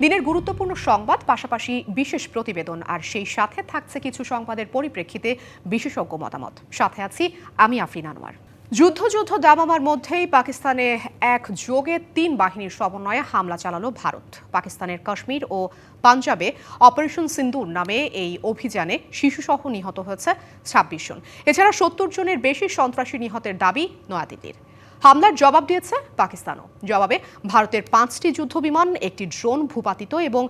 দিনের গুরুত্বপূর্ণ সংবাদ, পাশাপাশি বিশেষ প্রতিবেদন, আর সেই সাথে থাকছে কিছু সংবাদের পরিপ্রেক্ষিতে বিশেষজ্ঞ মতামত। সাথে আছি আমি আফরিন আনোয়ার। যুদ্ধ দামামার মধ্যেই পাকিস্তানে এক যোগে ৩ বাহিনীর সমন্বয়ে হামলা চালালো ভারত। পাকিস্তানের কাশ্মীর ও পাঞ্জাবে অপারেশন সিন্দুর নামে এই অভিযানে শিশুসহ নিহত হয়েছে ২৬ জন। এছাড়া ৭০ জনের বেশি সন্ত্রাসী নিহতের দাবি নয়াদিল্লির। হামলার জবাব দিয়েছে পাকিস্তানও। জবাবে ভারতের ৫টি যুদ্ধবিমান, একটি ড্রোন ভূপাতিত এবং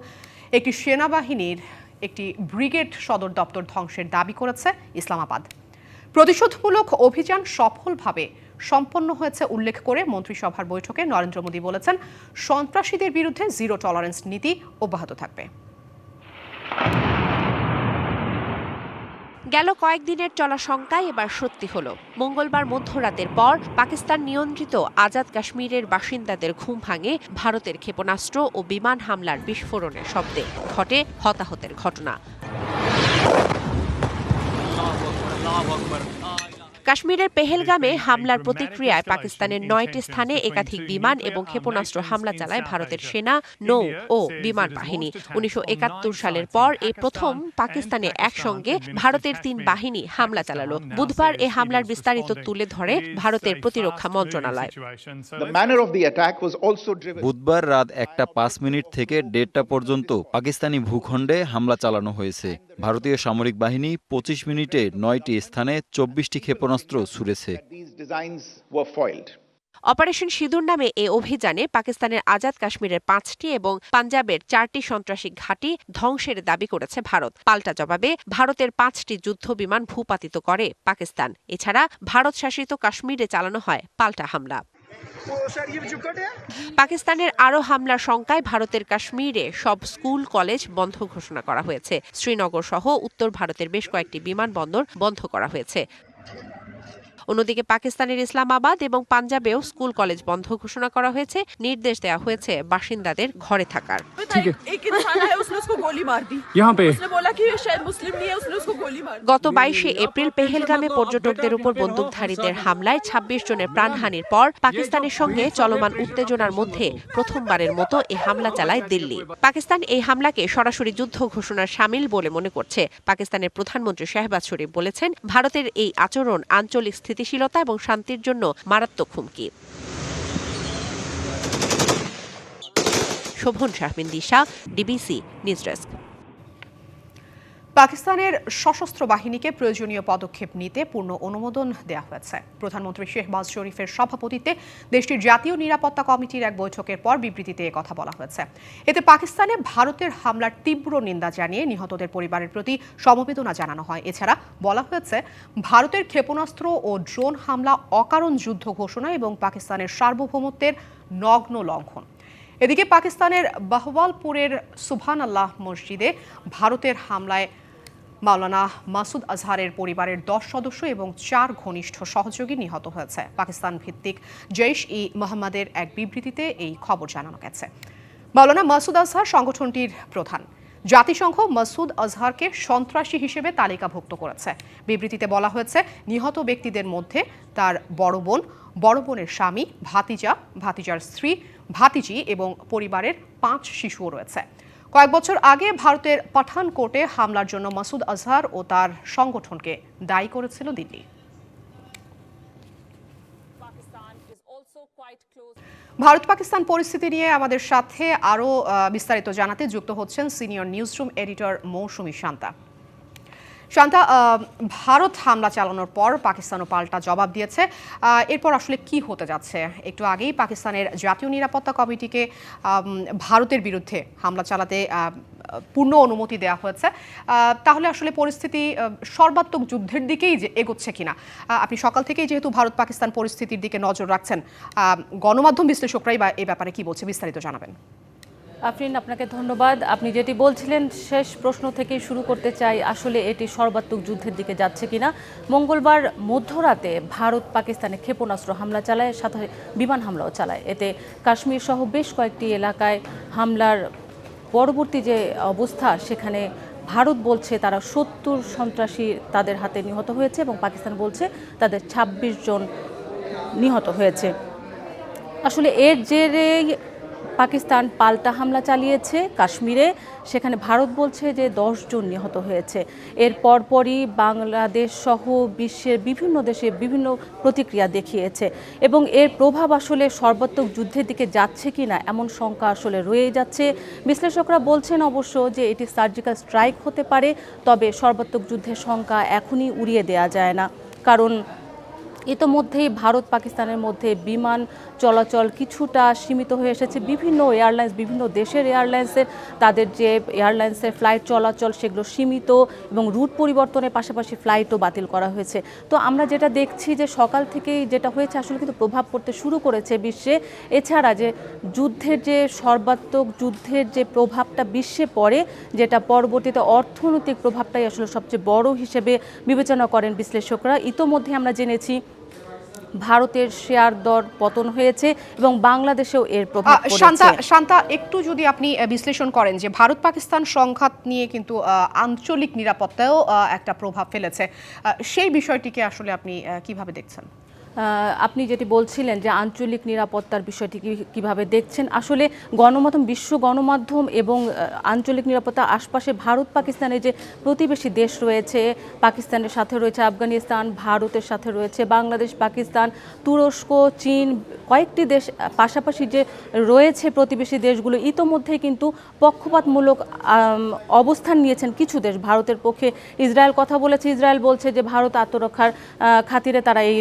একটি সেনাবাহিনীর একটি ব্রিগেড সদর দপ্তর ধ্বংসের দাবি করেছে ইসলামাবাদ। প্রতিশোধমূলক অভিযান সফলভাবে সম্পন্ন হয়েছে উল্লেখ করে মন্ত্রিসভার বৈঠকে নরেন্দ্র মোদী বলেছেন, সন্ত্রাসীদের বিরুদ্ধে জিরো টলারেন্স নীতি অব্যাহত থাকবে। গেল কয়েকদিনের চলা শঙ্কায় এবার সত্যি হলো। মঙ্গলবার মধ্যরাতের পর পাকিস্তান নিয়ন্ত্রিত আজাদ কাশ্মীরের বাসিন্দাদের ঘুম ভাঙে ভারতের ক্ষেপণাস্ত্র ও বিমান হামলার বিস্ফোরণের শব্দে। ঘটে হতাহতের ঘটনা। কাশ্মীরের পেহেলগামে হামলার প্রতিক্রিয়ায় পাকিস্তানের ৯টি স্থানে একাধিক বিমান এবং ক্ষেপণাস্ত্র হামলা চালায় ভারতের সেনা, নৌ ও বিমান বাহিনী। ১৯৭১ সালের পর এই প্রথম পাকিস্তানে একসঙ্গে ভারতের ৩ বাহিনী হামলা চালালো। বুধবার এ হামলার বিস্তারিত তুলে ধরে ভারতের প্রতিরক্ষা মন্ত্রণালয়। বুধবার রাত ১টা ৫ মিনিট থেকে ১:৩০ পর্যন্ত পাকিস্তানি ভূখণ্ডে হামলা চালানো হয়েছে। ভারতীয় সামরিক বাহিনী ২৫ মিনিটে ৯টি স্থানে ২৪টি ক্ষেপণাস্ত্র ছুড়েছে। অপারেশন সিঁদুর নামে এ অভিযানে পাকিস্তানের আজাদ কাশ্মীরের ৫টি এবং পাঞ্জাবের ৪টি সন্ত্রাসী ঘাঁটি ধ্বংসের দাবি করেছে ভারত। পাল্টা জবাবে ভারতের ৫টি যুদ্ধবিমান ভূপাতিত করে পাকিস্তান। এছাড়া ভারত শাসিত কাশ্মীরে চালানো হয় পাল্টা হামলা। পাকিস্তানের আরও হামলার শঙ্কায় ভারতের কাশ্মীরে সব স্কুল কলেজ বন্ধ ঘোষণা করা হয়েছে। শ্রীনগর সহ উত্তর ভারতের বেশ কয়েকটি বিমানবন্দর বন্ধ করা হয়েছে। অন্যদিকে পাকিস্তানের ইসলামাবাদ এবং পাঞ্জাবেও স্কুল কলেজ বন্ধ ঘোষণা করা হয়েছে। নির্দেশ দেওয়া হয়েছে বাসিন্দাদের ঘরে থাকার। গত ২২শে এপ্রিল পেহেলগামে পর্যটকদের উপর বন্দুকধারীদের হামলায় ২৬ জনের প্রাণহানির পর পাকিস্তানের সঙ্গে চলমান উত্তেজনার মধ্যে প্রথমবারের মতো এই হামলা চালায় দিল্লি। পাকিস্তান এই হামলাকে সরাসরি যুদ্ধ ঘোষণার শামিল বলে মনে করছে। পাকিস্তানের প্রধানমন্ত্রী শাহবাজ শরীফ বলেছেন, ভারতের এই আচরণ আঞ্চলিক স্থিতিশীলতা এবং শান্তির জন্য মারাত্মক হুমকি। শোভন শাহমিন দিশা, ডিবিসি নিউজ ডেস্ক। পাকিস্তানের সশস্ত্র বাহিনীকে প্রয়োজনীয় পদক্ষেপ নিতে পূর্ণ অনুমোদন দেওয়া হয়েছে। প্রধানমন্ত্রী শাহবাজ শরীফের সভাপতিত্বে দেশটির জাতীয় নিরাপত্তা কমিটির এক বৈঠকের পর বিবৃতিতে কথা বলা হয়েছে। এতে পাকিস্তানে ভারতের হামলার তীব্র নিন্দা জানিয়ে নিহতদের পরিবারের প্রতি সমবেদনা জানানো হয়। এছাড়া বলা হয়েছে, ভারতের ক্ষেপণাস্ত্র ও ড্রোন হামলা অকারণ যুদ্ধ ঘোষণা এবং পাকিস্তানের সার্বভৌমত্বের নগ্ন লঙ্ঘন। এদিকে পাকিস্তানের বাহওয়ালপুরের সুবহানাল্লাহ মসজিদে ভারতের হামলায় মাওলানা মাসুদ আজহারের পরিবারের ১০ সদস্য এবং ৪ ঘনিষ্ঠ সহযোগী নিহত হয়েছে। পাকিস্তান ভিত্তিক জৈশ-ই-মোহাম্মদের এক বিবৃতিতে এই খবর জানানো গেছে। মাওলানা মাসুদ আজহার সংগঠনটির প্রধান। জাতিসংঘ মাসুদ আজহারকে সন্ত্রাসী হিসেবে তালিকাভুক্ত করেছে। বিবৃতিতে বলা হয়েছে, নিহত ব্যক্তিদের মধ্যে তার বড় বোন, বড় বোনের স্বামী, ভাতিজা, ভাতিজার স্ত্রী, ভাতিজি এবং পরিবারের ৫ শিশুও রয়েছে। কয়েক বছর আগে ভারতের পাঠানকোটে হামলার জন্য মাসুদ আজহার ও তার সংগঠনকে দায়ী করেছিল দিল্লি। ভারত পাকিস্তান পরিস্থিতি নিয়ে আমাদের সাথে আরও বিস্তারিত জানাতে যুক্ত হচ্ছেন সিনিয়র নিউজরুম এডিটর মৌসুমী শান্তা। শান্তা, ভারত হামলা চালানোর পর পাকিস্তানও পাল্টা জবাব দিয়েছে। এরপর আসলে কি হতে যাচ্ছে? একটু আগেই পাকিস্তানের জাতীয় নিরাপত্তা কমিটিকে ভারতের বিরুদ্ধে হামলা চালাতে পূর্ণ অনুমতি দেওয়া হয়েছে। তাহলে আসলে পরিস্থিতি সর্বাত্মক যুদ্ধের দিকেই যে এগোচ্ছে কিনা? আপনি সকাল থেকেই যেহেতু ভারত পাকিস্তান পরিস্থিতির দিকে নজর রাখছেন, গণমাধ্যম বিশ্লেষকরাই বা এই ব্যাপারে কি বলছে, বিস্তারিত জানাবেন। আফরিন, আপনাকে ধন্যবাদ। আপনি যেটি বলছিলেন শেষ প্রশ্ন থেকেই শুরু করতে চাই, আসলে এটি সর্বাত্মক যুদ্ধের দিকে যাচ্ছে কিনা। মঙ্গলবার মধ্যরাতে ভারত পাকিস্তানে ক্ষেপণাস্ত্র হামলা চালায়, সাথে বিমান হামলাও চালায়। এতে কাশ্মীর সহ বেশ কয়েকটি এলাকায় হামলার পরবর্তী যে অবস্থা, সেখানে ভারত বলছে তারা ৭০ সন্ত্রাসী তাদের হাতে নিহত হয়েছে এবং পাকিস্তান বলছে তাদের ২৬ জন নিহত হয়েছে। আসলে এর জেরে পাকিস্তান পাল্টা হামলা চালিয়েছে কাশ্মীরে, সেখানে ভারত বলছে যে 10 জন নিহত হয়েছে। এর পরপরই বাংলাদেশ সহ বিশ্বের বিভিন্ন দেশে বিভিন্ন প্রতিক্রিয়া দেখিয়েছে এবং এর প্রভাব আসলে সর্বাত্মক যুদ্ধের দিকে যাচ্ছে কিনা এমন শঙ্কা আসলে রয়ে যাচ্ছে। বিশ্লেষকরা বলছেন অবশ্য যে এটি সার্জিক্যাল স্ট্রাইক হতে পারে, তবে সর্বাত্মক যুদ্ধের শঙ্কা এখনই উড়িয়ে দেওয়া যায় না, কারণ ইতোমধ্যেই ভারত পাকিস্তানের মধ্যে বিমান চলাচল কিছুটা সীমিত হয়ে এসেছে। বিভিন্ন এয়ারলাইন্স, বিভিন্ন দেশের এয়ারলাইন্সের তাদের যে এয়ারলাইন্সের ফ্লাইট চলাচল সেগুলো সীমিত এবং রুট পরিবর্তনের পাশাপাশি ফ্লাইটও বাতিল করা হয়েছে। তো আমরা যেটা দেখছি যে সকাল থেকেই যেটা হয়েছে আসলে কিন্তু প্রভাব পড়তে শুরু করেছে বিশ্বে। এছাড়া যে যুদ্ধের যে সর্বাত্মক যুদ্ধের যে প্রভাবটা বিশ্বে পড়ে, যেটা পরবর্তীতে অর্থনৈতিক প্রভাবটাই আসলে সবচেয়ে বড় হিসেবে বিবেচনা করেন বিশ্লেষকরা। ইতোমধ্যে আমরা জেনেছি ভারতের শেয়ার দর পতন হয়েছে এবং বাংলাদেশেও এর প্রভাব পড়েছে। শান্তা, একটু যদি আপনি বিশ্লেষণ করেন যে ভারত পাকিস্তান সংঘাত নিয়ে কিন্তু আঞ্চলিক নিরাপত্তায়ও একটা প্রভাব ফেলেছে, সেই বিষয়টিকে আসলে আপনি কিভাবে দেখছেন? আপনি যেটি বলছিলেন যে আঞ্চলিক নিরাপত্তার বিষয়টি কিভাবে দেখছেন, আসলে গণমাধ্যম, বিশ্ব গণমাধ্যম এবং আঞ্চলিক নিরাপত্তা আশপাশে ভারত পাকিস্তানের যে প্রতিবেশী দেশ রয়েছে, পাকিস্তানের সাথে রয়েছে আফগানিস্তান, ভারতের সাথে রয়েছে বাংলাদেশ, পাকিস্তান, তুরস্ক, চীন, কয়েকটি দেশ পাশাপাশি যে রয়েছে প্রতিবেশী দেশগুলো, ইতোমধ্যেই কিন্তু পক্ষপাতমূলক অবস্থান নিয়েছেন কিছু দেশ। ভারতের পক্ষে ইসরায়েল কথা বলেছে, ইসরায়েল বলছে যে ভারত আত্মরক্ষার খাতিরে তারা এই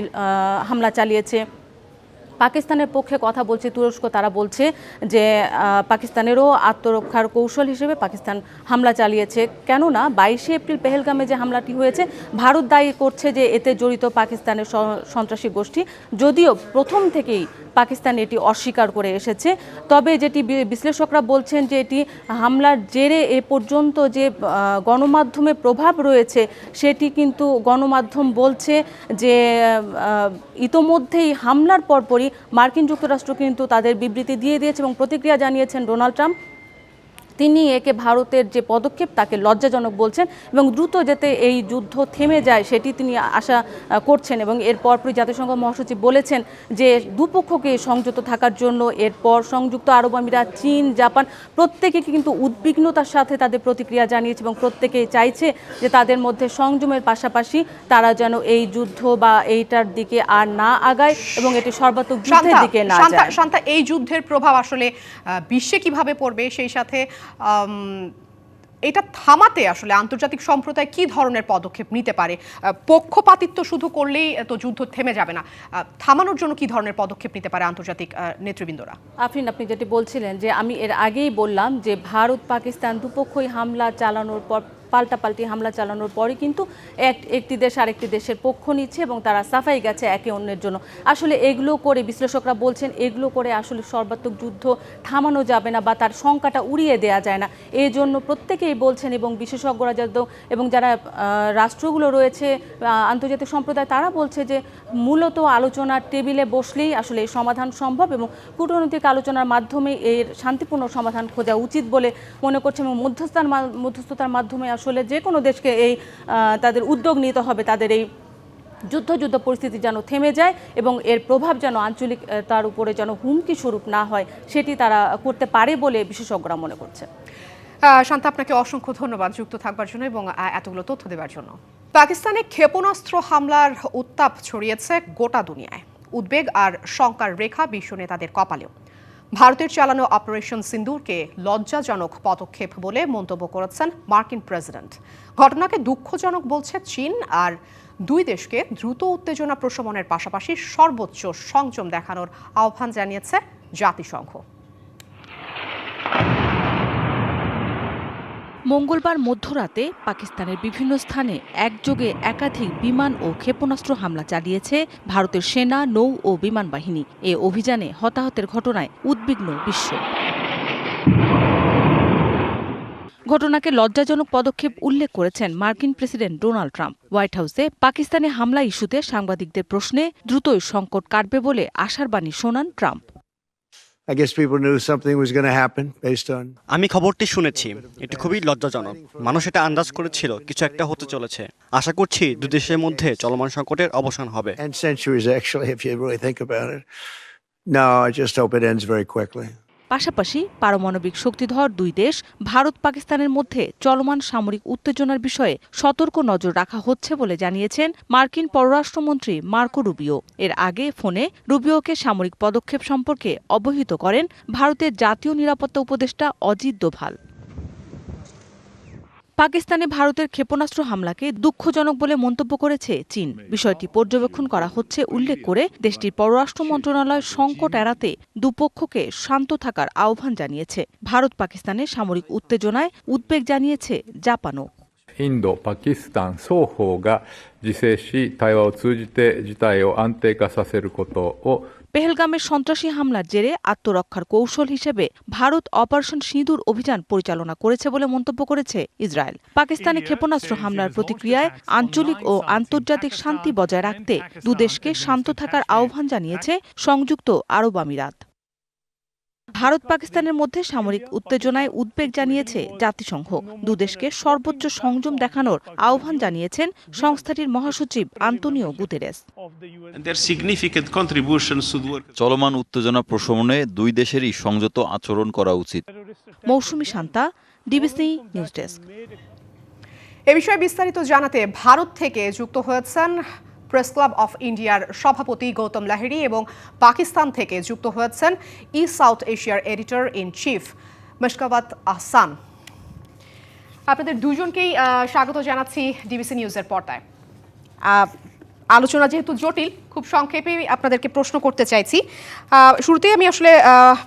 হামলা চালিয়েছে। পাকিস্তানের পক্ষে কথা বলছে তুরস্ক, তারা বলছে যে পাকিস্তানেরও আত্মরক্ষার কৌশল হিসেবে পাকিস্তান হামলা চালিয়েছে। কেননা 22শে এপ্রিল পেহেলগামে যে হামলাটি হয়েছে, ভারত দায়ী করছে যে এতে জড়িত পাকিস্তানের সন্ত্রাসী গোষ্ঠী, যদিও প্রথম থেকেই পাকিস্তান এটি অস্বীকার করে এসেছে। তবে যেটি বিশ্লেষকরা বলছেন যে এটি হামলার জেরে এ পর্যন্ত যে গণমাধ্যমে প্রভাব রয়েছে, সেটি কিন্তু গণমাধ্যম বলছে যে ইতোমধ্যেই হামলার পরপরই মার্কিন যুক্তরাষ্ট্র কিন্তু তাদের বিবৃতি দিয়ে দিয়েছে এবং প্রতিক্রিয়া জানিয়েছেন ডোনাল্ড ট্রাম্প। তিনি একে ভারতের যে পদক্ষেপ তাকে লজ্জাজনক বলছেন এবং দ্রুত যাতে এই যুদ্ধ থেমে যায় সেটি তিনি আশা করছেন। এবং এরপরই জাতিসংঘ মহাসচিব বলেছেন যে দুপক্ষকে সংযত থাকার জন্য। এরপর সংযুক্ত আরব আমিরাত, চীন, জাপান প্রত্যেকে কিন্তু উদ্বিগ্নতার সাথে তাদের প্রতিক্রিয়া জানিয়েছে এবং প্রত্যেকেই চাইছে যে তাদের মধ্যে সংযমের পাশাপাশি তারা যেন এই যুদ্ধ বা এইটার দিকে আর না আগায় এবং এটি সর্বাত্মক যুদ্ধের দিকে না যায়। শান্তা, এই যুদ্ধের প্রভাব আসলে বিশ্বে কিভাবে পড়বে, সেই সাথে এটা থামাতে আসলে আন্তর্জাতিক সম্প্রদায় কি ধরনের পদক্ষেপ নিতে পারে? পক্ষপাতিত্ব শুধু করলেই তো যুদ্ধ থেমে যাবে না, থামানোর জন্য কি ধরনের পদক্ষেপ নিতে পারে আন্তর্জাতিক নেতৃবৃন্দরা? আফরিন, আপনি যেটি বলছিলেন যে আমি এর আগেই বললাম যে ভারত পাকিস্তান দুপক্ষই হামলা চালানোর পর, পাল্টাপাল্টি হামলা চালানোর পরই কিন্তু একটি দেশ আরেকটি দেশের পক্ষ নিচ্ছে এবং তারা সাফাই গেছে একে অন্যের জন্য। আসলে এগুলো করে বিশ্লেষকরা বলছেন এগুলো করে আসলে সর্বাত্মক যুদ্ধ থামানো যাবে না বা তার শঙ্কাটা উড়িয়ে দেওয়া যায় না। এই জন্য প্রত্যেকেই বলছেন এবং বিশেষজ্ঞরা এবং যারা রাষ্ট্রগুলো রয়েছে, আন্তর্জাতিক সম্প্রদায়, তারা বলছে যে মূলত আলোচনার টেবিলে বসলেই আসলে এই সমাধান সম্ভব এবং কূটনৈতিক আলোচনার মাধ্যমে এর শান্তিপূর্ণ সমাধান খোঁজা উচিত বলে মনে করছে এবং মধ্যস্থতার মাধ্যমে আসলে যে কোনো দেশকে এই তাদের উদ্যোগ নিতে হবে, তাদের এই যুদ্ধ পরিস্থিতি যেন থেমে যায় এবং এর প্রভাব যেন আঞ্চলিক তার উপরে যেন হুমকি স্বরূপ না হয়, সেটি তারা করতে পারে বলে বিশেষজ্ঞরা মনে করছে। শান্তা, আপনাকে অসংখ্য ধন্যবাদ যুক্ত থাকবার জন্য এবং এতগুলো তথ্য দেওয়ার জন্য। পাকিস্তানে ক্ষেপণাস্ত্র হামলার উত্তাপ ছড়িয়েছে গোটা দুনিয়ায়। উদ্বেগ আর শঙ্কার রেখা বিশ্ব নেতাদের কপালেও। ভারতের চালানো অপারেশন সিন্দুরকে লজ্জাজনক পদক্ষেপ বলে মন্তব্য করেছেন মার্কিন প্রেসিডেন্ট। ঘটনাকে দুঃখজনক বলছে চীন, আর দুই দেশকে দ্রুত উত্তেজনা প্রশমনের পাশাপাশি সর্বোচ্চ সংযম দেখানোর আহ্বান জানিয়েছে জাতিসংঘ। মঙ্গলবার মধ্যরাতে পাকিস্তানের বিভিন্ন স্থানে একযোগে একাধিক বিমান ও ক্ষেপণাস্ত্র হামলা চালিয়েছে ভারতের সেনা, নৌ ও বিমান বাহিনী। এ অভিযানে হতাহতের ঘটনায় উদ্বিগ্ন বিশ্ব। ঘটনাকে লজ্জাজনক পদক্ষেপ উল্লেখ করেছেন মার্কিন প্রেসিডেন্ট ডোনাল্ড ট্রাম্প। হোয়াইট হাউসে পাকিস্তানে হামলা ইস্যুতে সাংবাদিকদের প্রশ্নে দ্রুতই সংকট কাটবে বলে আশার বাণী শোনান ট্রাম্প। আমি খবরটি শুনেছি, এটি খুবই লজ্জাজনক। মানুষ এটা আন্দাজ করেছিল কিছু একটা হতে চলেছে। আশা করছি দুই দেশের মধ্যে চলমান সংকটের অবসান হবে। পাশাপাশি পারমাণবিক শক্তিধর দুই দেশ ভারত পাকিস্তানের মধ্যে চলমান সামরিক উত্তেজনার বিষয়ে সতর্ক নজর রাখা হচ্ছে বলে জানিয়েছেন মার্কিন পররাষ্ট্রমন্ত্রী মার্কো রুবিও। এর আগে ফোনে রুবিওকে সামরিক পদক্ষেপ সম্পর্কে অবহিত করেন ভারতের জাতীয় নিরাপত্তা উপদেষ্টা অজিত দোভাল। পাকিস্তানে ভারতের ক্ষেপণাস্ত্র হামলাকে দুঃখজনক বলে মন্তব্য করেছে চীন। বিষয়টি পর্যবেক্ষণ করা হচ্ছে উল্লেখ করে দেশটির পররাষ্ট্র মন্ত্রণালয় সংকট এড়াতে দুপক্ষকে শান্ত থাকার আহ্বান জানিয়েছে। ভারত পাকিস্তানের সামরিক উত্তেজনায় উদ্বেগ জানিয়েছে জাপানও। インド、パキスタン双方が自制し、対話を通じて事態を安定化させることを পেহেলগামের সন্ত্রাসী হামলার জেরে আত্মরক্ষার কৌশল হিসেবে ভারত অপারেশন সিঁদুর অভিযান পরিচালনা করেছে বলে মন্তব্য করেছে ইসরায়েল। পাকিস্তানে ক্ষেপণাস্ত্র হামলার প্রতিক্রিয়ায় আঞ্চলিক ও আন্তর্জাতিক শান্তি বজায় রাখতে দুদেশকে শান্ত থাকার আহ্বান জানিয়েছে সংযুক্ত আরব আমিরাত। ভারত পাকিস্তানের মধ্যে সামরিক উত্তেজনায় উদ্বেগ জানিয়েছে জাতিসংঘ। দুদেশকে সর্বোচ্চ সংযম দেখানোর আহ্বান জানিয়েছেন সংস্থাটির মহাসচিব আন্তোনিও গুতেরেস। চলমান উত্তেজনা প্রশমনে দুই দেশেরই সংযত আচরণ করা উচিত। মৌসুমী শান্তা, ডিবিসি নিউজ ডেস্ক। এ বিষয়ে বিস্তারিত জানাতে ভারত থেকে যুক্ত হয়েছেন প্রেস ক্লাব অফ ইন্ডিয়ার সভাপতি গৌতম লাহিড়ী এবং পাকিস্তান থেকে যুক্ত হয়েছেন সাউথ এশিয়ার এডিটর ইন চিফ মশকাওয়াত আহসান। আপনাদের দুজনকেই স্বাগত জানাচ্ছি ডিবিসি নিউজের পর্দায়। আলোচনা যেহেতু জটিল, খুব সংক্ষেপে আপনাদেরকে প্রশ্ন করতে চাইছি। শুরুতেই আমি আসলে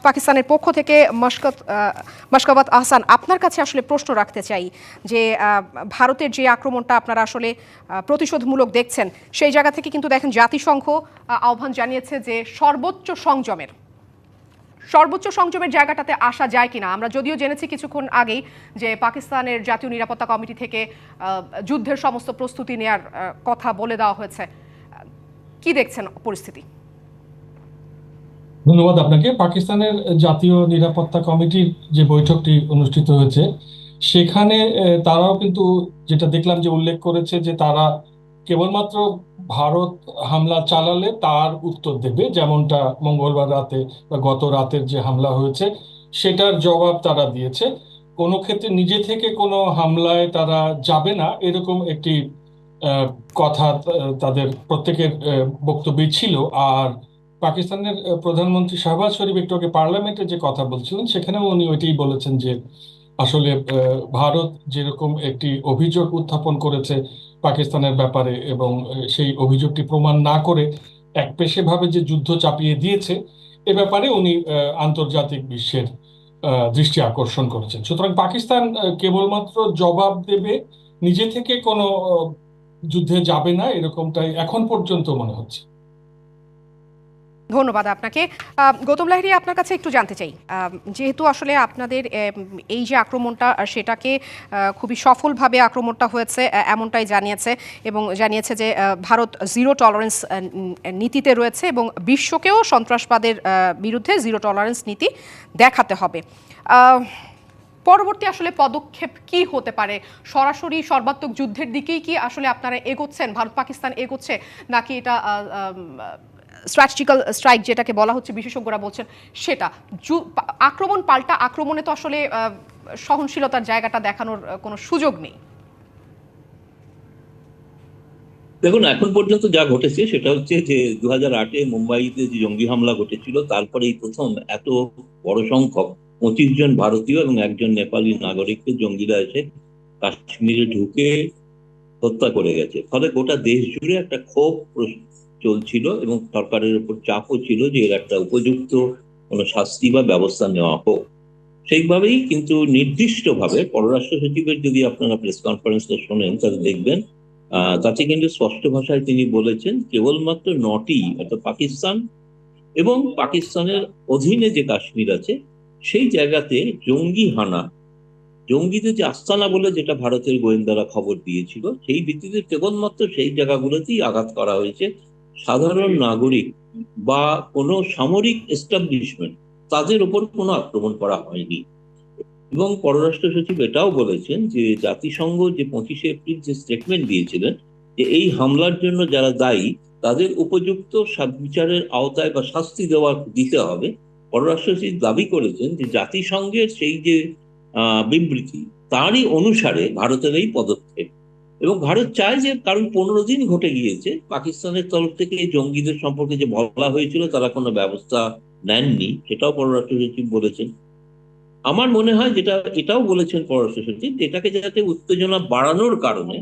পাকিস্তানের পক্ষ থেকে মশকাওয়াত আহসান, আপনার কাছে আসলে প্রশ্ন রাখতে চাই যে ভারতের যে আক্রমণটা আপনারা আসলে প্রতিশোধমূলক দেখছেন, সেই জায়গা থেকে কিন্তু দেখেন জাতিসংঘ আহ্বান জানিয়েছে যে সর্বোচ্চ সংযমের জায়গাটাতে আসা যায় কিনা। আমরা যদিও জেনেছি কিছুক্ষণ আগেই যে পাকিস্তানের জাতীয় নিরাপত্তা কমিটি থেকে যুদ্ধের সমস্ত প্রস্তুতি নেয়ার কথা বলে দেওয়া হয়েছে। কি দেখছেন পরিস্থিতি? ধন্যবাদ আপনাকে। পাকিস্তানের জাতীয় নিরাপত্তা কমিটির যে বৈঠকটি অনুষ্ঠিত হয়েছে, সেখানে তারাও কিন্তু যেটা দেখলাম যে উল্লেখ করেছে যে তারা কেবলমাত্র ভারত হামলা চালালে তার উত্তর দেবে, যেমনটা মঙ্গলবার রাতে বা গত রাতের যে হামলা হয়েছে সেটার জবাব তারা দিয়েছে। কোনো ক্ষেত্রে নিজে থেকে কোনো হামলায় তারা যাবে না, এরকম একটি কথা তাদের প্রত্যেকের বক্তব্যে ছিল। আর পাকিস্তানের প্রধানমন্ত্রী শাহবাজ শরীফ একটু আগে পার্লামেন্টে যে কথা বলছিলেন, সেখানেও উনি ওইটাই বলেছেন যে আসলে ভারত যেরকম একটি অভিযোগ উত্থাপন করেছে পাকিস্তানের ব্যাপারে এবং সেই অভিযোগটি প্রমাণ না করে একপেশেভাবে যে যুদ্ধ চাপিয়ে দিয়েছে, এ ব্যাপারে উনি আন্তর্জাতিক বিশ্বের দৃষ্টি আকর্ষণ করেছেন। সুতরাং পাকিস্তান কেবলমাত্র জবাব দেবে, নিজে থেকে কোনো যুদ্ধে যাবে না, এরকমটাই এখন পর্যন্ত মনে হচ্ছে। ধন্যবাদ আপনাকে। গৌতম লাহিড়ী, আপনার কাছে একটু জানতে চাই, যেহেতু আসলে আপনাদের এই যে আক্রমণটা সেটাকে খুবই সফলভাবে আক্রমণটা হয়েছে এমনটাই জানিয়েছে এবং জানিয়েছে যে ভারত জিরো টলারেন্স নীতিতে রয়েছে এবং বিশ্বকেও সন্ত্রাসবাদের বিরুদ্ধে জিরো টলারেন্স নীতি দেখাতে হবে। পরবর্তী আসলে পদক্ষেপ কি হতে পারে? সরাসরি সর্বাত্মক যুদ্ধের দিকেই কি আসলে আপনারা এগোচ্ছেন, ভারত পাকিস্তান এগোচ্ছে, নাকি এটা স্ট্র্যাটেজিক্যাল স্ট্রাইক যেটাকে বলা হচ্ছে, বিশেষজ্ঞরা বলছেন সেটা আক্রমণ পাল্টা আক্রমণে তো আসলে সহনশীলতার জায়গাটা দেখানোর কোনো সুযোগ নেই? দেখুন, এখন পর্যন্ত যা ঘটেছে সেটা হচ্ছে যে 2008-এ মুম্বাইতে যে জঙ্গি হামলা ঘটেছিল, তারপরেই প্রথম এত বড় সংখ্যক 25 জন ভারতীয় এবং একজন নেপালি নাগরিককে জঙ্গিরা এসে কাশ্মীরে ঢুকে হত্যা করে গেছে। ফলে গোটা দেশ জুড়ে একটা ক্ষোভ চলছিল এবং সরকারের উপর চাপও ছিল যে এর একটা উপযুক্ত কোনো শাস্তি বা ব্যবস্থা নেওয়া হোক। সেইভাবেই কিন্তু নির্দিষ্টভাবে পররাষ্ট্র সচিবের, যদি আপনারা প্রেস কনফারেন্সটা শোনেন তাহলে দেখবেন, তাতে কিন্তু স্পষ্ট ভাষায় তিনি বলেছেন কেবলমাত্র 9টি, অর্থাৎ পাকিস্তান এবং পাকিস্তানের অধীনে যে কাশ্মীর আছে সেই জায়গাতে জঙ্গিদের যে আস্তানা বলে যেটা ভারতের গোয়েন্দারা খবর দিয়েছিল, সেই ভিত্তিতে কেবলমাত্র সেই জায়গাগুলোতেই আঘাত করা হয়েছে। সাধারণ নাগরিক বা কোনো সামরিক এস্টাবলিশমেন্ট, তাদের উপর কোনো আক্রমণ করা হয়নি। এবং পররাষ্ট্র সচিব এটাও বলেছেন যে জাতিসংঘ যে 25শে এপ্রিল যে স্টেটমেন্ট দিয়েছিলেন যে এই হামলার জন্য যারা দায়ী তাদের উপযুক্ত বিচারের আওতায় বা শাস্তি দিতে হবে, পররাষ্ট্র সচিব দাবি করেছেন যে জাতিসংঘের সেই যে বিবৃতি তারই অনুসারে ভারতের এই পদক্ষেপ, এবং ভারত চায় যে, কারণ 15 দিন ঘটে গিয়েছে পাকিস্তানের তরফ থেকে এই জঙ্গিদের সম্পর্কে যে বলা হয়েছিল তারা কোনো ব্যবস্থা নেননি, সেটাও পররাষ্ট্র সচিব বলেছেন। আমার মনে হয় যেটা এটাও বলেছেন পররাষ্ট্র সচিব, এটাকে যাতে উত্তেজনা বাড়ানোর কারণে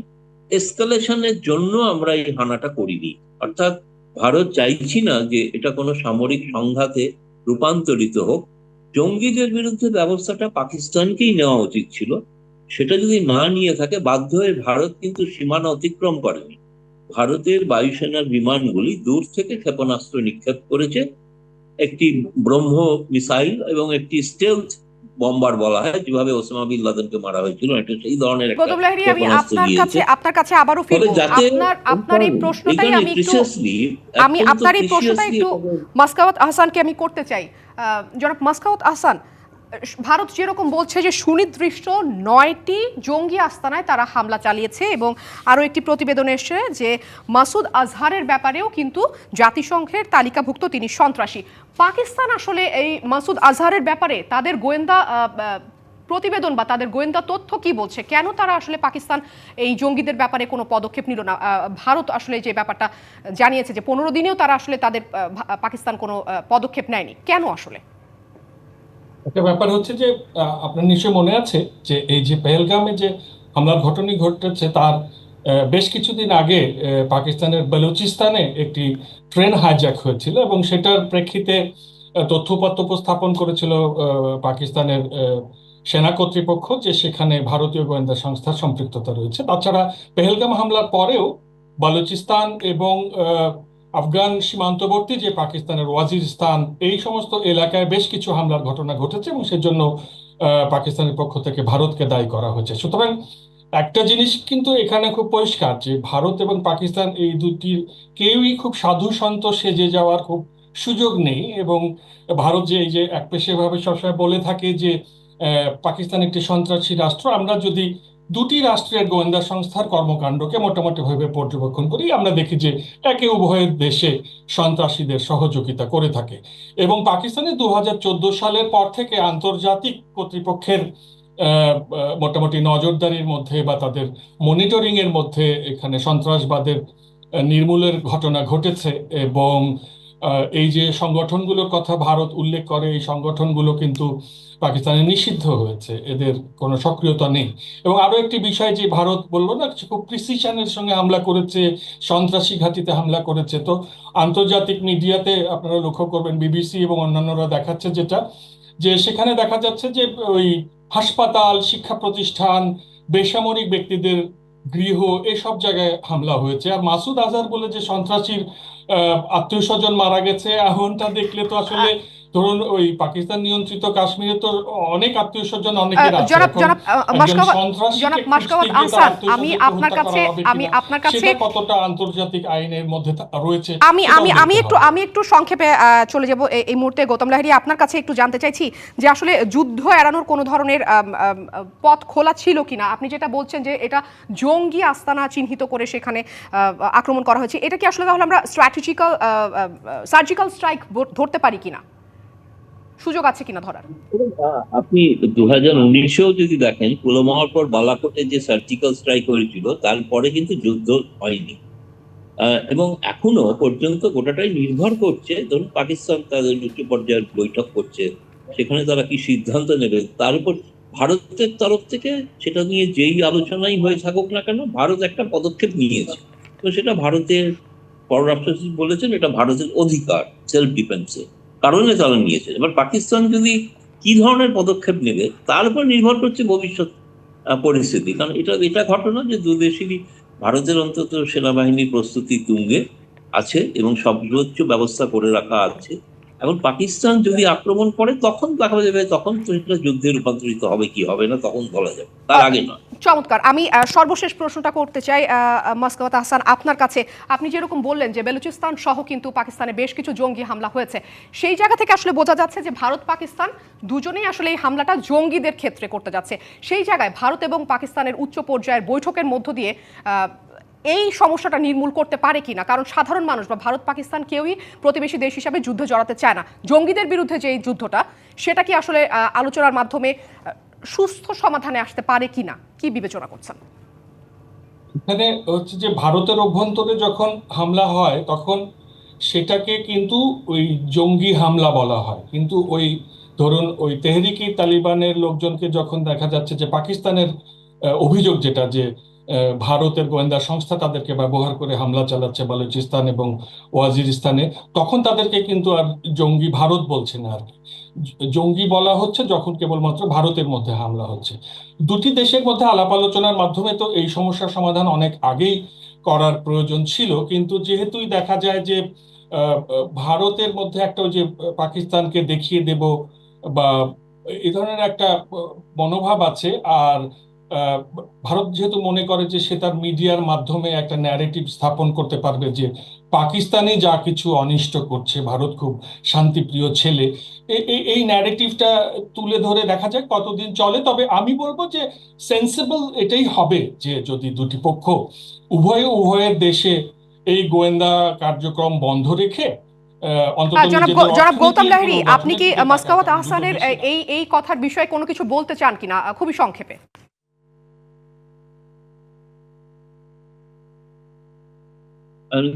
এসকালেশনের জন্য আমরা এই হানাটা করিনি। অর্থাৎ ভারত চাইছি না যে এটা কোনো সামরিক সংঘাতে রূপান্তরিত হোক। জঙ্গিদের বিরুদ্ধে ব্যবস্থাটা পাকিস্তানকেই নেওয়া উচিত ছিল, সেটা যদি না নিয়ে থাকে বাধ্য হয়ে ভারত কিন্তু সীমানা অতিক্রম করেনি। ভারতের বায়ুসেনার বিমানগুলি দূর থেকে ক্ষেপণাস্ত্র নিক্ষেপ করেছে, একটি ব্রহ্ম মিসাইল এবং একটি স্টেলথ বম্বার বলা হয়, যেভাবে ওসামা বিন লাদেনকে মারা হয়েছিল, এটা সেই ধরনের একটা গৌতম লাহিড়ী, আমি ক্ষেপণাস্ত্র দিয়েছে। আপনার কাছে আবারও ফলে ফিরবো। যাতে আপনার এই প্রশ্নটাই আমি আপনার এই প্রশ্নটা একটু মাসকাওয়াত আহসানকে আমি করতে চাই। জনাব মাসকাওয়াত আহসান, ভারত যেরকম বলছে যে সুনির্দিষ্ট 9টি জঙ্গি আস্তানায় তারা হামলা চালিয়েছে, এবং আরও একটি প্রতিবেদন এসেছে যে মাসুদ আজহারের ব্যাপারেও কিন্তু জাতিসংঘের তালিকাভুক্ত তিনি সন্ত্রাসী। পাকিস্তান আসলে এই মাসুদ আজহারের ব্যাপারে তাদের গোয়েন্দা প্রতিবেদন বা তাদের গোয়েন্দা তথ্য কি বলছে? কেন তারা আসলে পাকিস্তান এই জঙ্গিদের ব্যাপারে কোনো পদক্ষেপ নিল না? ভারত আসলে যে ব্যাপারটা জানিয়েছে যে 15 দিনেও তারা আসলে তাদের পাকিস্তান কোনো পদক্ষেপ নেয়নি, কেন আসলে? একটা ব্যাপার হচ্ছে যে আপনার নিশ্চয় মনে আছে যে এই যে পেহেলগামে যে হামলার ঘটনা ঘটেছে তার বেশ কিছুদিন আগে পাকিস্তানের বেলুচিস্তানে একটি ট্রেন হাইজ্যাক হয়েছিল, এবং সেটার প্রেক্ষিতে তথ্যপত্র উপস্থাপন করেছিল পাকিস্তানের সেনা কর্তৃপক্ষ যে সেখানে ভারতীয় গোয়েন্দা সংস্থার সম্পৃক্ততা রয়েছে। তাছাড়া পেহেলগাম হামলার পরেও বালুচিস্তান এবং আফগান সীমান্তবর্তী যে পাকিস্তানের ওয়াজিরিস্তান, এই সমস্ত এলাকায় বেশ কিছু হামলার ঘটনা ঘটেছে, এবং সেজন্য পাকিস্তানের পক্ষ থেকে ভারতকে দায়ী করা হয়েছে। সুতরাং একটা জিনিস কিন্তু এখানে খুব পরিষ্কার যে ভারত এবং পাকিস্তান এই দুটির কেউই খুব সাধু সন্ত সেজে যাওয়ার খুব সুযোগ নেই। এবং ভারত যে এই যে একপেশেভাবে সবসময় বলে থাকে যে পাকিস্তান একটি সন্ত্রাসী রাষ্ট্র, আমরা যদি দুটি রাষ্ট্রের গোয়েন্দা সংস্থার কর্মকাণ্ডকে মোটামুটিভাবে পর্যবেক্ষণ করি, আমরা দেখি যে একে উভয়ের দেশে সন্ত্রাসীদের সহযোগিতা করে থাকে। এবং পাকিস্তানে 2014 সালের পর থেকে আন্তর্জাতিক কর্তৃপক্ষের মোটামুটি নজরদারির মধ্যে বা তাদের মনিটরিং এর মধ্যে এখানে সন্ত্রাসবাদের নির্মূলের ঘটনা ঘটেছে। এবং এই যে সংগঠনগুলোর কথা ভারত উল্লেখ করে, এই সংগঠনগুলো কিন্তু পাকিস্তানে নিষিদ্ধ হয়েছে, এদের কোনো সক্রিয়তা নেই। এবং আরো একটি বিষয় যে ভারত বললো না খুব প্রিসিশনের সঙ্গে হামলা করেছে, সন্ত্রাসী ঘাঁটিতে হামলা করেছে, তো আন্তর্জাতিক মিডিয়াতে আপনারা লক্ষ্য করবেন বিবিসি এবং অন্যান্যরা দেখাচ্ছে যেটা, যে সেখানে দেখা যাচ্ছে যে ওই হাসপাতাল, শিক্ষা প্রতিষ্ঠান, বেসামরিক ব্যক্তিদের গৃহ, এসব জায়গায় হামলা হয়েছে। আর মাসুদ আজহার বলে যে সন্ত্রাসীর আত্মীয় স্বজন মারা গেছে, এমনটা দেখলে তো আসলে ধরুন ওই পাকিস্তান নিয়ন্ত্রিত কাশ্মীরে তো অনেক আত্মীয় স্বজন অনেকের আছে। আমি আপনার কাছে কতটা আন্তর্জাতিক আইনের মধ্যে রয়েছে আমি একটু সংক্ষেপে চলে যাব এই মুহূর্তে। গৌতম লাহিড়ী, আপনার কাছে একটু জানতে চাইছি যে আসলে যুদ্ধ এড়ানোর কোনো ধরনের পথ খোলা ছিল কিনা। আপনি যেটা বলছেন যে এটা জঙ্গি আস্তানা চিহ্নিত করে সেখানে আক্রমণ করা হয়েছে, এটা কি আসলে তাহলে আমরা স্ট্র্যাটেজিক্যাল সার্জিক্যাল স্ট্রাইক ধরতে পারি কিনা, সুযোগ আছে কিনা ধরার? আপনি 2019-এও যদি দেখেন, পুলওয়ামার পর বালাকোটে যে সার্জিক্যাল স্ট্রাইক হয়েছিল তারপরে কিন্তু যুদ্ধ হয়নি, এবং এখনো পর্যন্ত গোটাটাই নির্ভর করছে, ধরুন পাকিস্তান তাদের উচ্চ পর্যায়ের বৈঠক করছে, সেখানে তারা কি সিদ্ধান্ত নেবে তার উপর ভারতের তরফ থেকে সেটা নিয়ে যেই আলোচনাই হয়ে থাকুক না কেন, ভারত একটা পদক্ষেপ নিয়েছে। তো সেটা ভারতের পররাষ্ট্র সচিব বলেছেন এটা ভারতের অধিকার সেলফ ডিফেন্সে, কারণে তারা নিয়েছে। এবার পাকিস্তান যদি কি ধরনের পদক্ষেপ নেবে তার উপর নির্ভর করছে ভবিষ্যৎ পরিস্থিতি। কারণ এটা ঘটনা যে দুদেশেরই ভারতের অন্তত সেনাবাহিনীর প্রস্তুতি তুঙ্গে আছে এবং সর্বোচ্চ ব্যবস্থা করে রাখা আছে। এখন পাকিস্তান যদি আক্রমণ করে তখন দেখা যাবে, তখন তো এটা যুদ্ধে রূপান্তরিত হবে কি হবে না তখন বলা যাবে, তার আগে নয়। চমৎকার। আমি সর্বশেষ প্রশ্নটা করতে চাই মাসকাওয়াত আহসান আপনার কাছে। আপনি যেরকম বললেন যে বেলুচিস্তান সহ কিন্তু পাকিস্তানে বেশ কিছু জঙ্গি হামলা হয়েছে, সেই জায়গা থেকে আসলে বোঝা যাচ্ছে যে ভারত পাকিস্তান দুজনেই আসলে এই হামলাটা জঙ্গিদের ক্ষেত্রে করতে যাচ্ছে। সেই জায়গায় ভারত এবং পাকিস্তানের উচ্চ পর্যায়ের বৈঠকের মধ্য দিয়ে এই সমস্যাটা নির্মূল করতে পারে কিনা? কারণ সাধারণ মানুষ বা ভারত পাকিস্তান কেউই প্রতিবেশী দেশ হিসাবে যুদ্ধ জড়াতে চায় না। জঙ্গিদের বিরুদ্ধে যে এই যুদ্ধটা, সেটা কি আসলে আলোচনার মাধ্যমে সুস্থ সমাধানে আসতে পারে কিনা, কি বিবেচনা করছেন? এখানে হচ্ছে যে ভারতের অভ্যন্তরে যখন হামলা হয় তখন সেটাকে কিন্তু ওই জঙ্গি হামলা বলা হয়, কিন্তু ওই ধরুন ওই তেহরিকি তালিবানের লোকজনকে যখন দেখা যাচ্ছে যে পাকিস্তানের অভিযোগ যেটা যে ভারতের গোয়েন্দা সংস্থা তাদেরকে ব্যবহার করে হামলা চালাচ্ছে বালুচিস্তান এবং ওয়াজিরিস্তানে, তখন তাদেরকে কিন্তু আর জঙ্গি ভারত বলছে না আর কি। জঙ্গি বলা হচ্ছে যখন কেবলমাত্র ভারতের মধ্যে হামলা হচ্ছে। দুটি দেশের মধ্যে আলাপ আলোচনার মাধ্যমে তো এই সমস্যার সমাধান অনেক আগেই করার প্রয়োজন ছিল, কিন্তু যেহেতুই দেখা যায় যে ভারতের মধ্যে একটা ওই যে পাকিস্তানকে দেখিয়ে দেব বা এই ধরনের একটা মনোভাব আছে। আর আহ, ভারত যেহেতু মনে করে যে সে তার মিডিয়ার মাধ্যমে একটা ন্যারেটিভ স্থাপন করতে পারবে যে পাকিস্তানি যা কিছু অনিষ্ট করছে, ভারত খুব শান্তিপ্রিয় ছেলে, এই ন্যারেটিভটা তুলে ধরে দেখা যাক কতদিন চলে। তবে আমি বলবো যে সেন্সিবল এটাই হবে যে যদি দুটি পক্ষ উভয়ের দেশে এই গোয়েন্দা কার্যক্রম বন্ধ রেখে অন্তত জনাব নিজেদের জনাব গৌতম অর্থনীতির লাহিড়ী, পুনর্গঠনের আপনি কি দিকে মাসকাওয়াত তাকাবেন দুটো আহসানের দেশের। এই কথার বিষয়ে কোনো কিছু বলতে চান কিনা, খুবই সংক্ষেপে?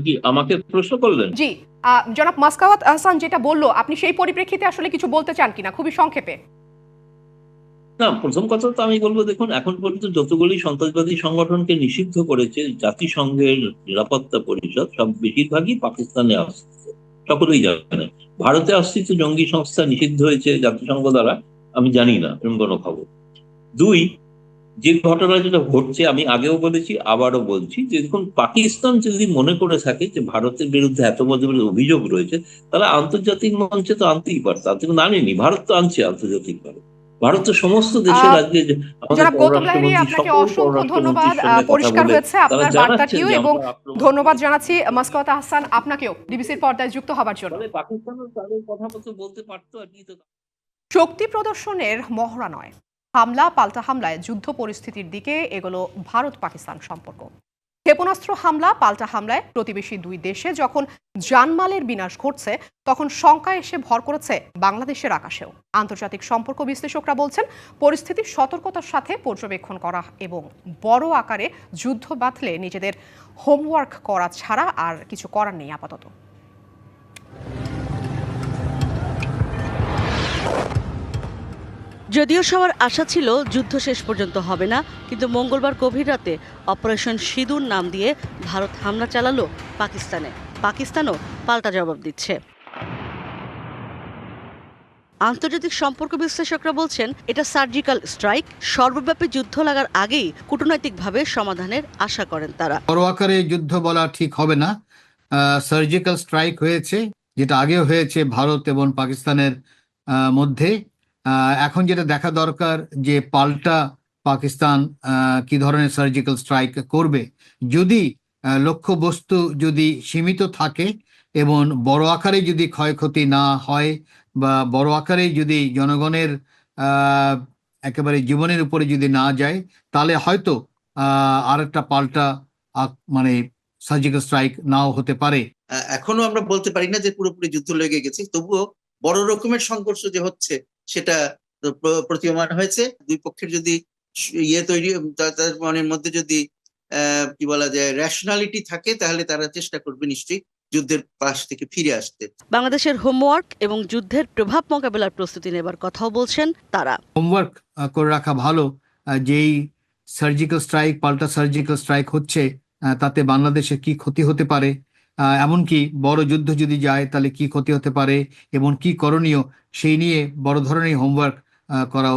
কি আমাকে প্রশ্ন করলেন? জি, জনাব মাসকাওয়াত আহসান যেটা বললো, আপনি সেই পরিপ্রেক্ষিতে আসলে কিছু বলতে চান কিনা, খুবই সংক্ষেপে? না, প্রথম কথা তো আমি বলবো, দেখুন, এখন পর্যন্ত যতগুলি সন্ত্রাসবাদী সংগঠনকে নিষিদ্ধ করেছে জাতিসংঘের নিরাপত্তা পরিষদ, সব বেশিরভাগই পাকিস্তানে অবস্থিত, সকলেই জানে। ভারতে অবস্থিত জঙ্গি সংস্থা নিষিদ্ধ হয়েছে জাতিসংঘ দ্বারা, আমি জানি না এরকম কোনো খবর। দুই, যে ঘটনা যেটা ঘটছে, আমি আগেও বলেছি আবারও বলছি, যে দেখুন, পাকিস্তান যদি মনে করে থাকে যে ভারতের বিরুদ্ধে এত বড় বড় অভিযোগ রয়েছে, তাহলে আন্তর্জাতিক মঞ্চে তো আনতেই পারত, কিন্তু আনেনি। ভারত তো আনছে আন্তর্জাতিক ভাবে। ভারত তো সমস্ত দেশের আজকে আমাদের জনাব গৌতম লাহিড়ী, পররাষ্ট্রমন্ত্রী, আপনাকে সকল অসংখ্য ধন্যবাদ। পররাষ্ট্রমন্ত্রীর সঙ্গে কথা পরিষ্কার বলে হয়েছে তারা আপনার জানাচ্ছেন বার্তাটিও, যে এবং আমরা আক্রমণ ধন্যবাদ করেছি। জানাচ্ছি মাসকাওয়াত আহসান আপনাকেও ডিবিসির পর্দায় যুক্ত হবার জন্য। তবে পাকিস্তানও তাদের কথা মতো বলতে পারতো আর কি। তো শক্তি প্রদর্শনের মহড়া নয়, হামলা পাল্টা হামলায় যুদ্ধ পরিস্থিতির দিকে এগোলো ভারত পাকিস্তান সম্পর্ক। ক্ষেপণাস্ত্র হামলা পাল্টা হামলায় প্রতিবেশী দুই দেশে যখন জানমালের বিনাশ ঘটছে, তখন শঙ্কা এসে ভর করেছে বাংলাদেশের আকাশেও। আন্তর্জাতিক সম্পর্ক বিশ্লেষকরা বলছেন, পরিস্থিতি সতর্কতার সাথে পর্যবেক্ষণ করা এবং বড় আকারে যুদ্ধ বাঁধলে নিজেদের হোমওয়ার্ক করা ছাড়া আর কিছু করার নেই আপাতত। যদিও সবার আশা ছিল যুদ্ধ শেষ পর্যন্ত হবে না, কিন্তু মঙ্গলবার গভীর রাতে অপারেশন সিঁদুর নাম দিয়ে ভারত হামলা চালালো পাকিস্তানে। পাকিস্তানও পাল্টা জবাব দিচ্ছে। আন্তর্জাতিক সম্পর্ক বিশ্লেষকরা বলছেন, এটা সার্জিক্যাল স্ট্রাইক। সর্বব্যাপী যুদ্ধ লাগার আগেই কূটনৈতিকভাবে সমাধানের আশা করেন তারা। বড় আকারে যুদ্ধ বলা ঠিক হবে না, সার্জিক্যাল স্ট্রাইক হয়েছে, যেটা আগেও হয়েছে ভারত এবং পাকিস্তানের মধ্যে। এখন যেটা দেখা দরকার যে পাল্টা পাকিস্তান কি ধরনের সার্জিক্যাল স্ট্রাইক করবে। যদি লক্ষ্যবস্তু যদি সীমিত থাকে এবং বড় আকারে যদি ক্ষয়ক্ষতি না হয় বা বড় আকারে যদি জনগণের একেবারে জীবনের উপরে যদি না যায়, তাহলে হয়তো আরেকটা পাল্টা মানে সার্জিক্যাল স্ট্রাইক নাও হতে পারে। এখনো আমরা বলতে পারি না যে পুরোপুরি যুদ্ধ লেগে গেছে, তবুও বড় রকমের সংঘর্ষ যে হচ্ছে সেটা প্রতীয়মান হয়েছে। দুই পক্ষের যদি তৈরি, তাদের মনের মধ্যে যদি কি বলা যায় রেশনালিটি থাকে, তাহলে তারা চেষ্টা করবে নিশ্চয়ই যুদ্ধের পাশ থেকে ফিরে আসতে। বাংলাদেশের হোমওয়ার্ক এবং যুদ্ধের প্রভাব মোকাবেলার প্রস্তুতি নেবার কথাও বলছেন তারা। হোমওয়ার্ক করে রাখা ভালো। যেই সার্জিক্যাল স্ট্রাইক, পাল্টা সার্জিক্যাল স্ট্রাইক হচ্ছে, তাতে বাংলাদেশের কি ক্ষতি হতে পারে, এমনকি বড় যুদ্ধ যদি যায় তাহলে কি ক্ষতি হতে পারে এবং কি করণীয়, সেই নিয়ে বড় ধরনের হোমওয়ার্ক করা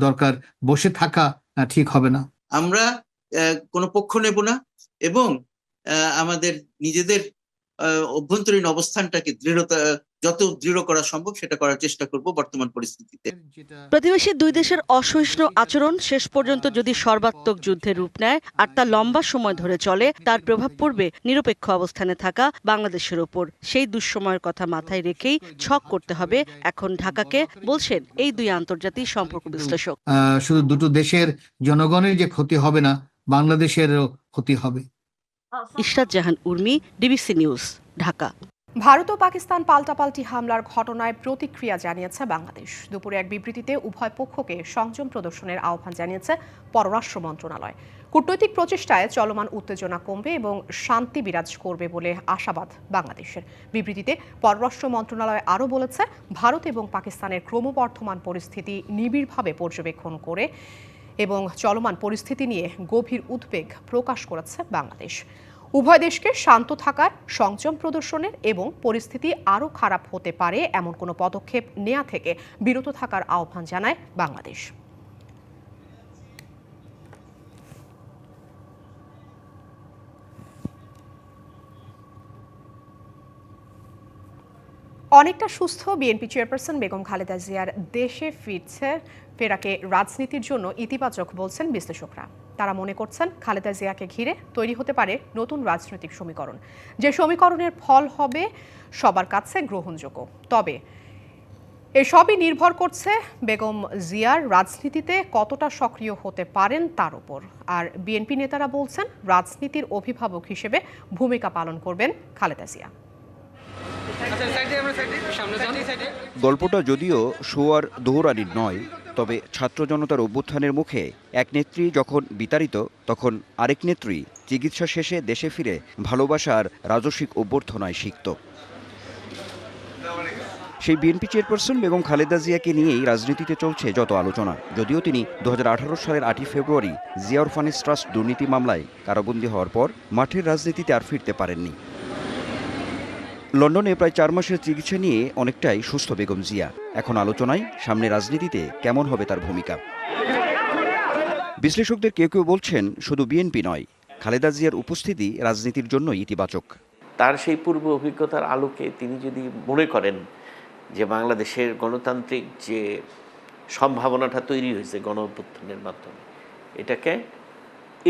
দরকার। বসে থাকা ঠিক হবে না। আমরা কোনো পক্ষ নেব না এবং আমাদের নিজেদের অভ্যন্তরীণ অবস্থানটাকে যত দৃঢ় করা সম্ভব সেটা করার চেষ্টা করব বর্তমান পরিস্থিতিতে। প্রতিবেশী দুই দেশের অসহিষ্ণু আচরণ শেষ পর্যন্ত যদি সর্বাত্মক যুদ্ধের রূপ নেয় আর তা লম্বা সময় ধরে চলে, তার প্রভাব পড়বে নিরপেক্ষ অবস্থানে থাকা বাংলাদেশের ওপর। সেই দুঃসময়ের কথা মাথায় রেখেই ছক করতে হবে এখন ঢাকাকে, বলছেন এই দুই আন্তর্জাতিক সম্পর্ক বিশ্লেষক। শুধু দুটো দেশের জনগণের যে ক্ষতি হবে না, বাংলাদেশেরও ক্ষতি হবে। ইশরাত জাহান উর্মি, ডিবিসি নিউজ, ঢাকা। ভারত ও পাকিস্তান পাল্টাপাল্টি হামলার ঘটনায় প্রতিক্রিয়া জানিয়েছে বাংলাদেশ। দুপুরে এক বিবৃতিতে উভয় পক্ষকে সংযম প্রদর্শনের আহ্বান জানিয়েছে পররাষ্ট্র মন্ত্রণালয়। কূটনৈতিক প্রচেষ্টায় চলমান উত্তেজনা কমবে এবং শান্তি বিরাজ করবে বলে আশাবাদ বাংলাদেশের। বিবৃতিতে পররাষ্ট্র মন্ত্রণালয় আরও বলেছে, ভারত এবং পাকিস্তানের ক্রমবর্ধমান পরিস্থিতি নিবিড়ভাবে পর্যবেক্ষণ করে এবং চলমান পরিস্থিতি নিয়ে গভীর উদ্বেগ প্রকাশ করেছে বাংলাদেশ। উভয় দেশকে শান্ত থাকার, সংযম প্রদর্শনের এবং পরিস্থিতি আরও খারাপ হতে পারে এমন কোনো পদক্ষেপ নেওয়া থেকে বিরত থাকার আহ্বান জানায় বাংলাদেশ। অনেকটা সুস্থ বিএনপি চেয়ারপারসন বেগম খালেদা জিয়ার দেশে ফেরাকে রাজনীতির জন্য ইতিবাচক বলছেন বিশ্লেষকরা। তারা মনে করছেন, খালেদা জিয়াকে ঘিরে তৈরি হতে পারে নতুন রাজনৈতিক সমীকরণ, যে সমীকরণের ফল হবে সবার কাছে গ্রহণযোগ্য। তবে এসবই নির্ভর করছে বেগম জিয়ার রাজনীতিতে কতটা সক্রিয় হতে পারেন তার উপর। আর বিএনপি নেতারা বলছেন, রাজনীতির অভিভাবক হিসেবে ভূমিকা পালন করবেন খালেদা জিয়া। গল্পটা যদিও শোয়ার দৌড়ানির নয়, তবে ছাত্র জনতার অভ্যুত্থানের মুখে এক নেত্রী যখন বিতাড়িত, তখন আরেক নেত্রী চিকিৎসা শেষে দেশে ফিরে ভালোবাসার রাজস্বিক অভ্যর্থনায় সিক্ত। সেই বিএনপি চেয়ারপারসন বেগম খালেদা জিয়াকে নিয়েই রাজনীতিতে চলছে যত আলোচনা। যদিও তিনি 2018 সালের 8 ফেব্রুয়ারি জিয়া অরফানেজ ট্রাস্ট দুর্নীতি মামলায় কারাবন্দী হওয়ার পর মাঠের রাজনীতিতে আর ফিরতে পারেননি। লন্ডনে প্রায় 4 মাসের চিকিৎসা নিয়ে অনেকটাই সুস্থ বেগম জিয়া। এখন আলোচনায় সামনে রাজনীতিতে কেমন হবে তার ভূমিকা। বিশ্লেষকদের কেউ কেউ বলছেন, শুধু বিএনপি নয়, খালেদা জিয়ার উপস্থিতি রাজনীতির জন্য ইতিবাচক। তার সেই পূর্ব অভিজ্ঞতার আলোকে তিনি যদি মনে করেন যে বাংলাদেশের গণতান্ত্রিক যে সম্ভাবনাটা তৈরি হয়েছে গণ অভ্যুত্থানের মাধ্যমে, এটাকে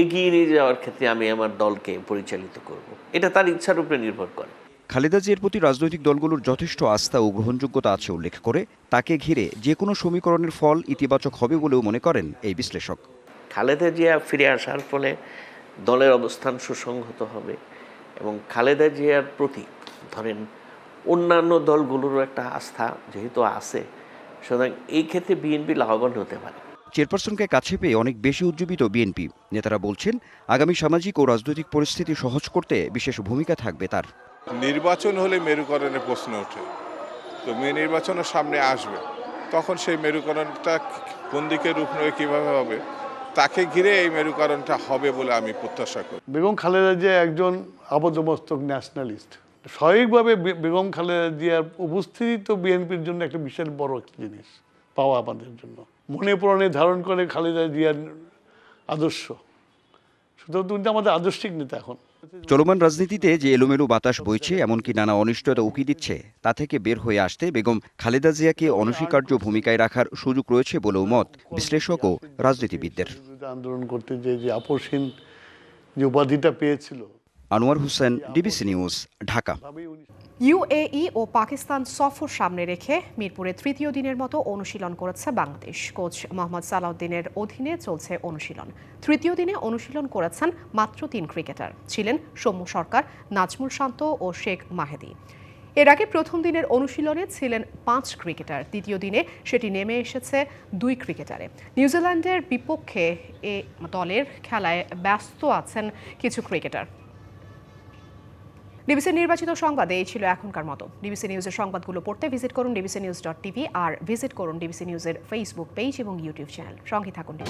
এগিয়ে নিয়ে যাওয়ার ক্ষেত্রে আমি আমার দলকে পরিচালিত করব, এটা তার ইচ্ছার উপরে নির্ভর করে। খালেদা জিয়ার প্রতি রাজনৈতিক দলগুলোর যথেষ্ট আস্থা ও গ্রহণযোগ্যতা আছে উল্লেখ করে তাকে ঘিরে যে কোনো সমীকরণের ফল ইতিবাচক হবে বলেও মনে করেন এই বিশ্লেষক। খালেদা জিয়া ফিরে আসার ফলে দলের অবস্থান সুসংহত হবে এবং খালেদা জিয়ার প্রতি ধরেন অন্যান্য দলগুলোরও একটা আস্থা যেহেতু আছে, সুতরাং এই ক্ষেত্রে বিএনপি লাভবান হতে পারে। চেয়ারপারসনকে কাছে পেয়ে অনেক বেশি উজ্জীবিত বিএনপি নেতারা বলছেন, আগামী সামাজিক ও রাজনৈতিক পরিস্থিতি সহজ করতে বিশেষ ভূমিকা থাকবে তার। নির্বাচন হলে মেরুকরণের প্রশ্ন ওঠে, তো নির্বাচনের সামনে আসবে, তখন সেই মেরুকরণটা কোন দিকে রূপ নেবে, কীভাবে হবে, তাকে ঘিরে এই মেরুকরণটা হবে বলে আমি প্রত্যাশা করি। বেগম খালেদা জিয়া একজন আপাতমস্তক ন্যাশনালিস্ট। স্বাভাবিকভাবে বেগম খালেদা জিয়ার উপস্থিতি তো বিএনপির জন্য একটা বিশাল বড় একটা জিনিস পাওয়া আমাদের জন্য। মনে প্রাণে ধারণ করে খালেদা জিয়ার আদর্শ, সুতরাং তুমি তো আমাদের আদর্শিক নেতা। এখন চলমান রাজনীতিতে যে এলোমেলো বাতাস বইছে, এমনকি নানা অনিশ্চয়তা উকি দিচ্ছে, তা থেকে বের হয়ে আসতে বেগম খালেদা জিয়াকে অনস্বীকার্য ভূমিকায় রাখার সুযোগ রয়েছে বলেও মত বিশ্লেষক ও রাজনীতিবিদদের। আন্দোলন করতে যে আপসহীন যে উপাধিটা পেয়েছিল। Anwar Hossain, DBC news, Dhaka. UAE ও পাকিস্তান সফর সামনে রেখে মিরপুরে তৃতীয় দিনের মতো অনুশীলন করেছে বাংলাদেশ। কোচ মোহাম্মদ সালাউদ্দিনের অধীনে চলছে অনুশীলন। তৃতীয় দিনে অনুশীলন করেছেন মাত্র 3 ক্রিকেটার, ছিলেন সৌম্য সরকার, নাজমুল শান্ত ও শেখ মাহেদী। এর আগে প্রথম দিনের অনুশীলনে ছিলেন 5 ক্রিকেটার, দ্বিতীয় দিনে সেটি নেমে এসেছে 2 ক্রিকেটারে। নিউজিল্যান্ডের বিপক্ষে এ দলের খেলায় ব্যস্ত আছেন কিছু ক্রিকেটার। ডিবিসি নির্বাচিত সংবাদে এই ছিল এখনকার মতো। ডিবিসি নিউজের সংবাদগুলো পড়তে ভিজিট করুন dbcnews.tv আর ভিজিট করুন ডিবিসি নিউজের ফেসবুক পেজ এবং ইউটিউব চ্যানেল। সঙ্গে থাকুন।